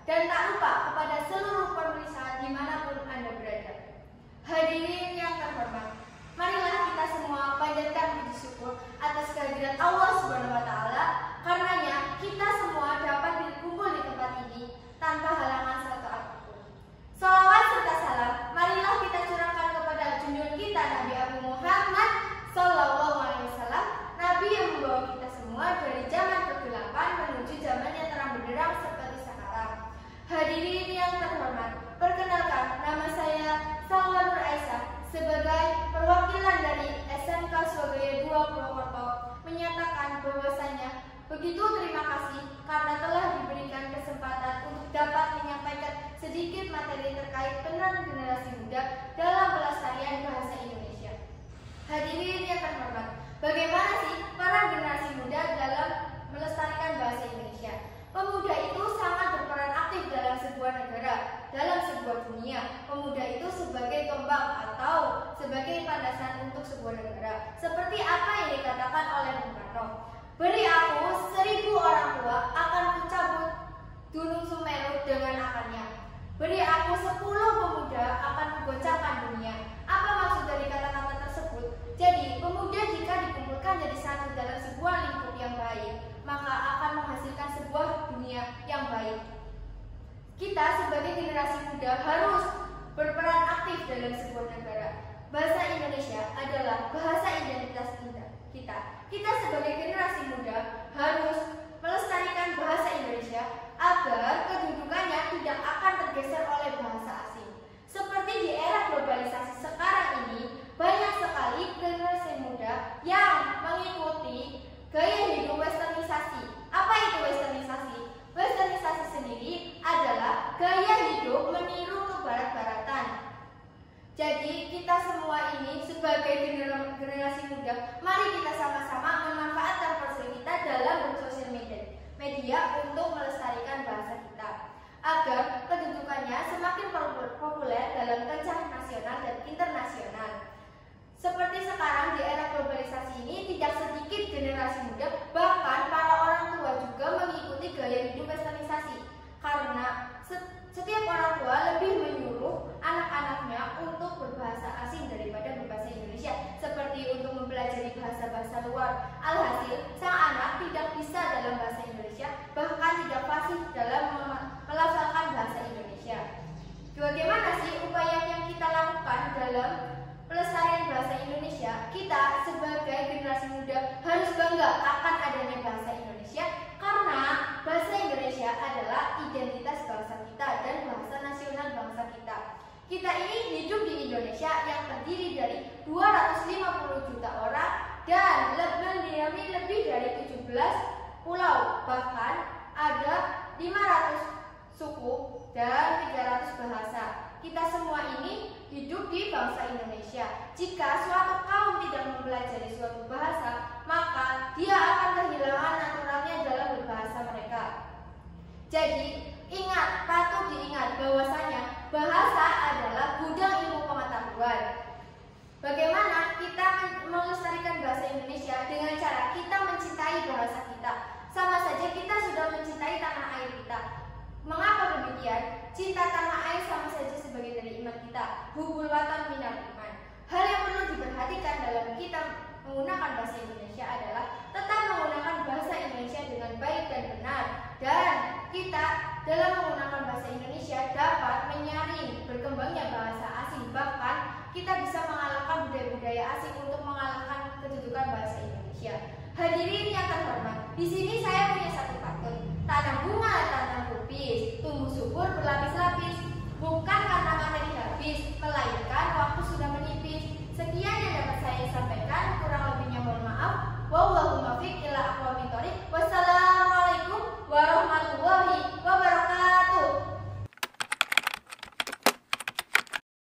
dan tak lupa kepada seluruh pemirsa dimanapun Anda berada. Hadirin yang terhormat, marilah kita semua panjatkan puji syukur atas kehadirat Allah Subhanahu wa Ta'ala. Karenanya kita semua dapat berkumpul di tempat ini tanpa halangan satu apapun. Salawat serta salam marilah kita curahkan kepada junjungan kita Nabi Abu Muhammad Sallallahu Alaihi Wasallam, Nabi yang membawa kita semua dari zaman kegelapan menuju zaman yang terang benderang seperti sekarang. Hadirin yang terhormat, perkenalkan, nama saya Salwa Nur Aisyah sebagai perwakilan dari SMK Surabaya 2 Purwokerto menyatakan bahwasanya begitu terima kasih karena telah diberikan kesempatan untuk dapat menyampaikan sedikit materi terkait peran generasi muda dalam pelestarian bahasa Indonesia. Hadirin yang terhormat, bagaimana sih peran generasi muda dalam melestarikan bahasa Indonesia? Pemuda itu sangat berperan aktif dalam sebuah negara, dalam sebuah dunia. Pemuda itu sebagai tombak atau sebagai pandasan untuk sebuah negara. Seperti apa yang dikatakan oleh Bung Karno, beri aku 1000 orang tua, akan kucabut gunung Sumeru dengan akarnya. Beri aku 10 pemuda, akan kugoncangkan dunia. Apa maksud dari kata-kata tersebut? Jadi, pemuda jika dikumpulkan jadi satu dalam sebuah lingkup yang baik, maka akan menghasilkan sebuah dunia yang baik. Kita sebagai generasi muda harus berperan aktif dalam sebuah negara. Bahasa Indonesia adalah bahasa identitas kita. Kita sebagai generasi muda harus melestarikan bahasa Indonesia agar kedudukannya tidak akan tergeser oleh bahasa asing. Seperti di era globalisasi sekarang ini, banyak sekali generasi muda yang mengikuti gaya hidup westernisasi. Apa itu westernisasi? Westernisasi sendiri adalah gaya hidup meniru kebarat-baratan. Jadi kita semua ini sebagai generasi muda, mari kita sama-sama memanfaatkan ponsel kita dalam bersosial media untuk melestarikan bahasa kita agar kedudukannya semakin populer dalam kancah nasional dan internasional. Seperti sekarang di era globalisasi ini, tidak sedikit generasi muda, bahkan para orang tua juga mengikuti gaya hidup westernisasi. Karena setiap orang tua lebih menyuruh anak-anaknya untuk berbahasa asing daripada berbahasa Indonesia, seperti untuk mempelajari bahasa-bahasa luar. Alhasil, sang anak tidak bisa dalam bahasa Indonesia, bahkan tidak fasih dalam melafalkan bahasa Indonesia. Bagaimana sih upaya yang kita lakukan dalam pelestarian bahasa Indonesia? Kita sebagai generasi muda harus bangga akan adanya bahasa Indonesia, karena bahasa Indonesia adalah identitas bangsa kita dan bahasa nasional bangsa kita. Kita ini hidup di Indonesia yang terdiri dari 250 juta orang dan mendiami lebih dari 17 pulau, bahkan ada 500 suku dan 300 bahasa. Kita semua ini hidup di bangsa Indonesia. Jika suatu kaum tidak mempelajari suatu bahasa, maka dia akan kehilangan naturalnya dalam berbahasa mereka. Jadi, patut diingat bahwasanya bahasa adalah gudang ilmu pengetahuan. Bagaimana kita melestarikan bahasa Indonesia? Dengan cara kita mencintai bahasa kita. Sama saja kita sudah mencintai tanah air kita. Mengapa demikian? Cinta tanah air sama saja sebagai dari iman kita. Hubul watan minal iman. Hal yang perlu diperhatikan dalam kita menggunakan bahasa Indonesia adalah tetap menggunakan bahasa Indonesia dengan baik dan benar. Dan kita dalam menggunakan bahasa Indonesia dapat menyaring berkembangnya bahasa asing. Bahkan kita bisa mengalahkan budaya-budaya asing untuk mengalahkan kedudukan bahasa Indonesia. Hadirin yang terhormat, di sini saya punya satu pantun. Tanah bumi